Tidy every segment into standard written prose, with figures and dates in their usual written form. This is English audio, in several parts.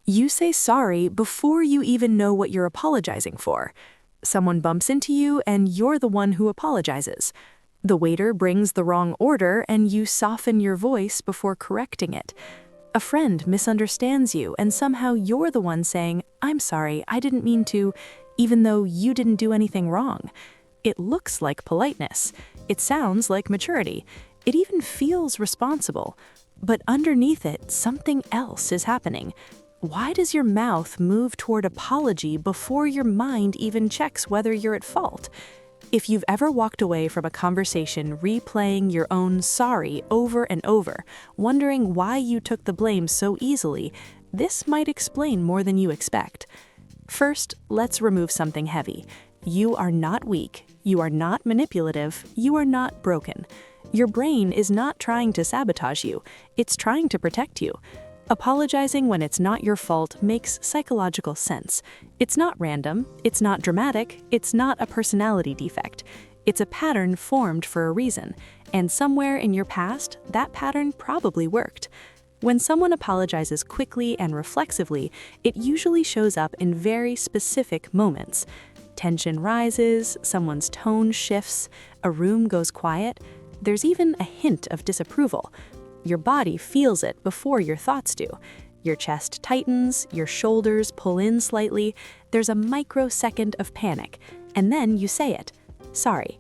You say sorry before you even know what you're apologizing for. Someone bumps into you and you're the one who apologizes. The waiter brings the wrong order and you soften your voice before correcting it. A friend misunderstands you and somehow you're the one saying, "I'm sorry, I didn't mean to," even though you didn't do anything wrong. It looks like politeness. It sounds like maturity. It even feels responsible. But underneath it, something else is happening. Why does your mouth move toward apology before your mind even checks whether you're at fault? If you've ever walked away from a conversation replaying your own sorry over and over, wondering why you took the blame so easily, this might explain more than you expect. First, let's remove something heavy. You are not weak. You are not manipulative. You are not broken. Your brain is not trying to sabotage you. It's trying to protect you. Apologizing when it's not your fault makes psychological sense. It's not random, it's not dramatic, it's not a personality defect. It's a pattern formed for a reason, and somewhere in your past, that pattern probably worked. When someone apologizes quickly and reflexively, it usually shows up in very specific moments. Tension rises, someone's tone shifts, a room goes quiet. There's even a hint of disapproval. Your body feels it before your thoughts do. Your chest tightens, your shoulders pull in slightly, there's a microsecond of panic, and then you say it. Sorry.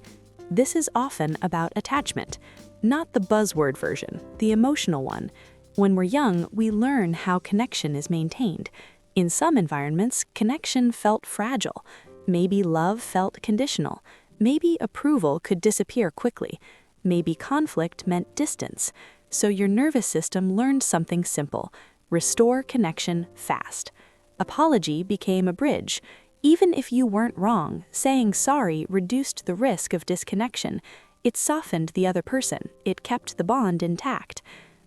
This is often about attachment, not the buzzword version, the emotional one. When we're young, we learn how connection is maintained. In some environments, connection felt fragile. Maybe love felt conditional. Maybe approval could disappear quickly. Maybe conflict meant distance. So your nervous system learned something simple: restore connection fast. Apology became a bridge. Even if you weren't wrong, saying sorry reduced the risk of disconnection. It softened the other person. It kept the bond intact.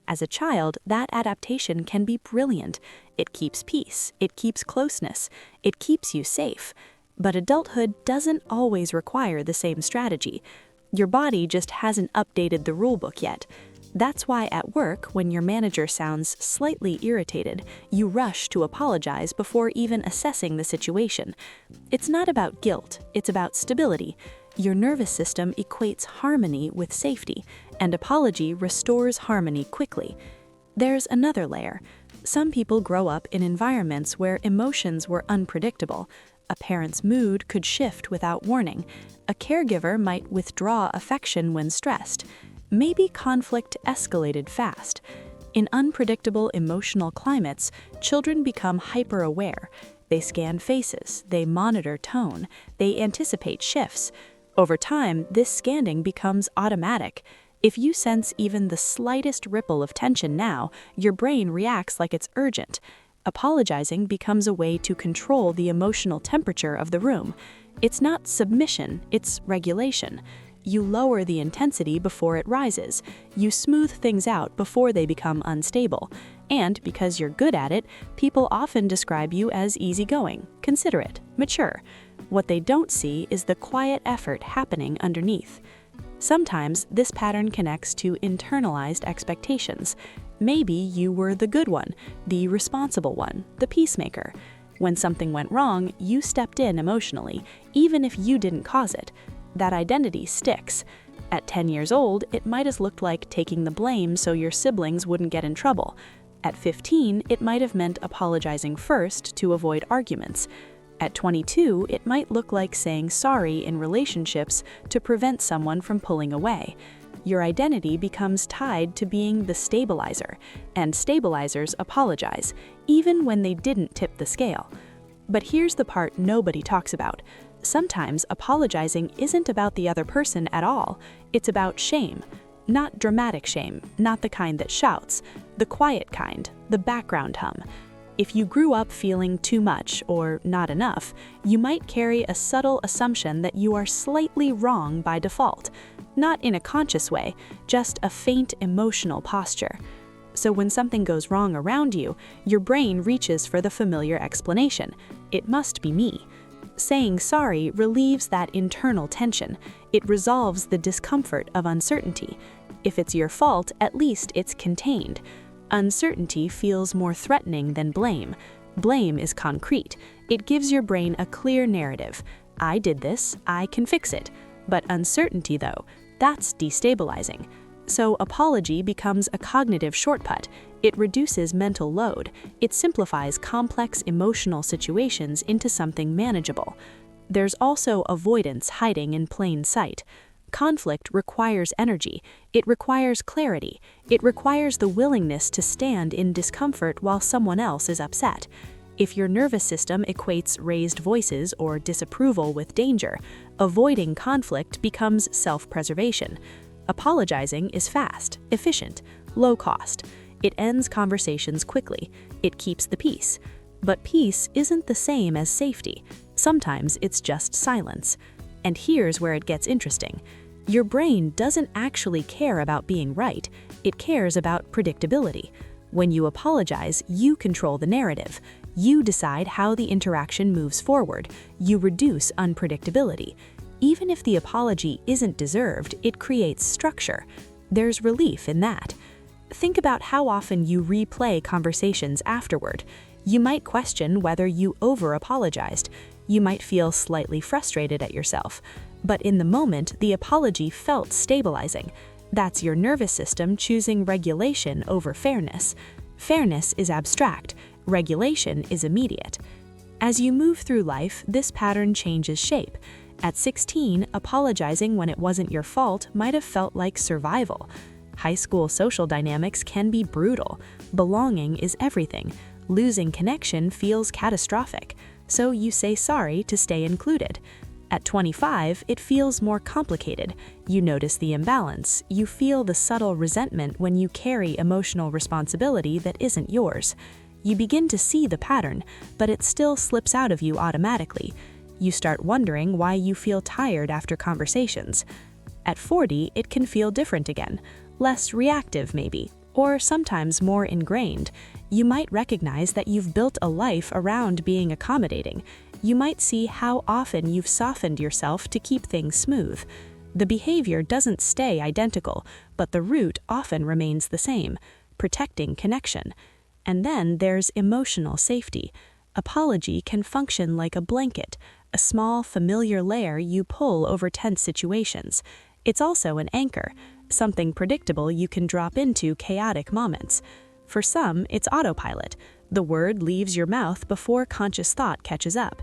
As a child, that adaptation can be brilliant. It keeps peace. It keeps closeness. It keeps you safe. But adulthood doesn't always require the same strategy. Your body just hasn't updated the rulebook yet. That's why at work, when your manager sounds slightly irritated, you rush to apologize before even assessing the situation. It's not about guilt, it's about stability. Your nervous system equates harmony with safety, and apology restores harmony quickly. There's another layer. Some people grow up in environments where emotions were unpredictable. A parent's mood could shift without warning. A caregiver might withdraw affection when stressed. Maybe conflict escalated fast. In unpredictable emotional climates, children become hyper-aware. They scan faces, they monitor tone, they anticipate shifts. Over time, this scanning becomes automatic. If you sense even the slightest ripple of tension now, your brain reacts like it's urgent. Apologizing becomes a way to control the emotional temperature of the room. It's not submission, it's regulation. You lower the intensity before it rises. You smooth things out before they become unstable. And because you're good at it, people often describe you as easygoing, considerate, mature. What they don't see is the quiet effort happening underneath. Sometimes this pattern connects to internalized expectations. Maybe you were the good one, the responsible one, the peacemaker. When something went wrong, you stepped in emotionally, even if you didn't cause it. That identity sticks. At 10 years old, it might have looked like taking the blame so your siblings wouldn't get in trouble. At 15, it might have meant apologizing first to avoid arguments. At 22, it might look like saying sorry in relationships to prevent someone from pulling away. Your identity becomes tied to being the stabilizer, and stabilizers apologize, even when they didn't tip the scale. But here's the part nobody talks about. Sometimes apologizing isn't about the other person at all. It's about shame. Not dramatic shame, not the kind that shouts, the quiet kind, the background hum. If you grew up feeling too much or not enough, you might carry a subtle assumption that you are slightly wrong by default. Not in a conscious way, just a faint emotional posture. So when something goes wrong around you, your brain reaches for the familiar explanation. It must be me. Saying sorry relieves that internal tension. It resolves the discomfort of uncertainty. If it's your fault, at least it's contained. Uncertainty feels more threatening than blame. Blame is concrete. It gives your brain a clear narrative. I did this, I can fix it. But uncertainty, though, that's destabilizing. So apology becomes a cognitive shortcut. It reduces mental load. It simplifies complex emotional situations into something manageable. There's also avoidance hiding in plain sight. Conflict requires energy. It requires clarity. It requires the willingness to stand in discomfort while someone else is upset. If your nervous system equates raised voices or disapproval with danger, avoiding conflict becomes self-preservation. Apologizing is fast, efficient, low cost. It ends conversations quickly. It keeps the peace. But peace isn't the same as safety. Sometimes it's just silence. And here's where it gets interesting. Your brain doesn't actually care about being right. It cares about predictability. When you apologize, you control the narrative. You decide how the interaction moves forward. You reduce unpredictability. Even if the apology isn't deserved, it creates structure. There's relief in that. Think about how often you replay conversations afterward. You might question whether you over-apologized. You might feel slightly frustrated at yourself. But in the moment, the apology felt stabilizing. That's your nervous system choosing regulation over fairness. Fairness is abstract. Regulation is immediate. As you move through life, this pattern changes shape. At 16, apologizing when it wasn't your fault might have felt like survival. High school social dynamics can be brutal. Belonging is everything. Losing connection feels catastrophic, so you say sorry to stay included. At 25, it feels more complicated. You notice the imbalance. You feel the subtle resentment when you carry emotional responsibility that isn't yours. You begin to see the pattern, but it still slips out of you automatically. You start wondering why you feel tired after conversations. At 40, it can feel different again. Less reactive, maybe, or sometimes more ingrained. You might recognize that you've built a life around being accommodating. You might see how often you've softened yourself to keep things smooth. The behavior doesn't stay identical, but the root often remains the same, protecting connection. And then there's emotional safety. Apology can function like a blanket, a small, familiar layer you pull over tense situations. It's also an anchor, something predictable you can drop into chaotic moments. For some, it's autopilot. The word leaves your mouth before conscious thought catches up.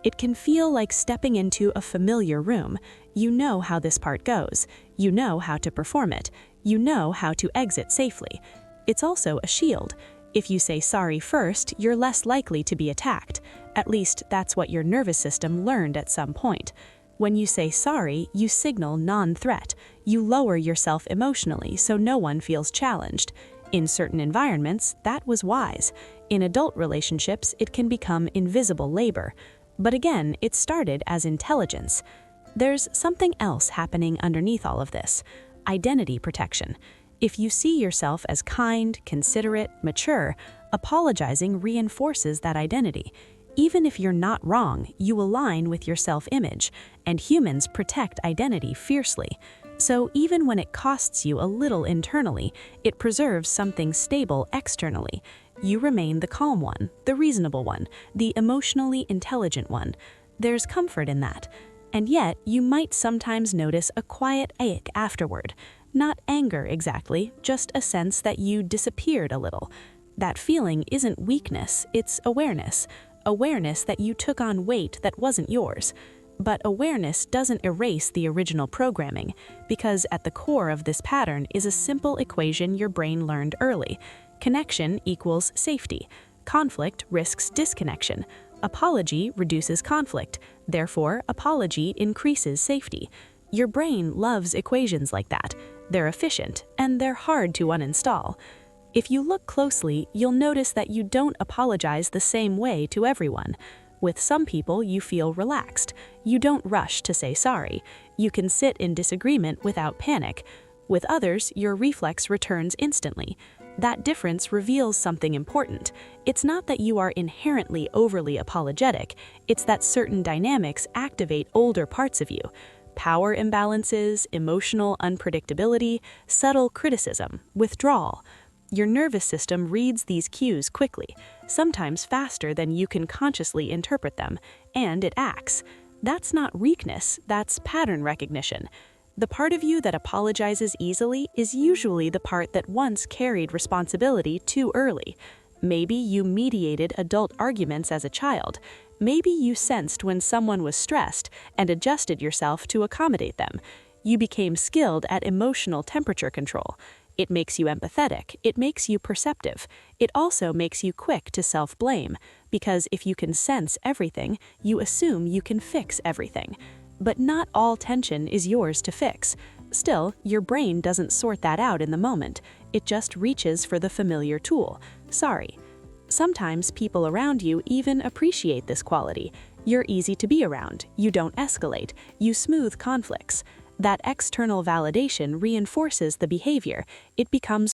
It can feel like stepping into a familiar room. You know how this part goes. You know how to perform it. You know how to exit safely. It's also a shield. If you say sorry first, you're less likely to be attacked. At least that's what your nervous system learned at some point. When you say sorry, you signal non-threat. You lower yourself emotionally so no one feels challenged. In certain environments, that was wise. In adult relationships, it can become invisible labor. But again, it started as intelligence. There's something else happening underneath all of this: identity protection. If you see yourself as kind, considerate, mature, apologizing reinforces that identity. Even if you're not wrong, you align with your self-image, and humans protect identity fiercely. So even when it costs you a little internally, it preserves something stable externally. You remain the calm one, the reasonable one, the emotionally intelligent one. There's comfort in that. And yet, you might sometimes notice a quiet ache afterward. Not anger exactly, just a sense that you disappeared a little. That feeling isn't weakness, it's awareness. Awareness that you took on weight that wasn't yours. But awareness doesn't erase the original programming, because at the core of this pattern is a simple equation your brain learned early. Connection equals safety. Conflict risks disconnection. Apology reduces conflict. Therefore, apology increases safety. Your brain loves equations like that. They're efficient, and they're hard to uninstall. If you look closely, you'll notice that you don't apologize the same way to everyone. With some people, you feel relaxed. You don't rush to say sorry. You can sit in disagreement without panic. With others, your reflex returns instantly. That difference reveals something important. It's not that you are inherently overly apologetic. It's that certain dynamics activate older parts of you. Power imbalances, emotional unpredictability, subtle criticism, withdrawal. Your nervous system reads these cues quickly. sometimes faster than you can consciously interpret them, and it acts. That's not weakness, that's pattern recognition. The part of you that apologizes easily is usually the part that once carried responsibility too early. Maybe you mediated adult arguments as a child. Maybe you sensed when someone was stressed and adjusted yourself to accommodate them. You became skilled at emotional temperature control. It makes you empathetic, it makes you perceptive. It also makes you quick to self-blame, because if you can sense everything, you assume you can fix everything. But not all tension is yours to fix. Still, your brain doesn't sort that out in the moment. It just reaches for the familiar tool. Sorry. Sometimes people around you even appreciate this quality. You're easy to be around, you don't escalate, you smooth conflicts. That external validation reinforces the behavior. It becomes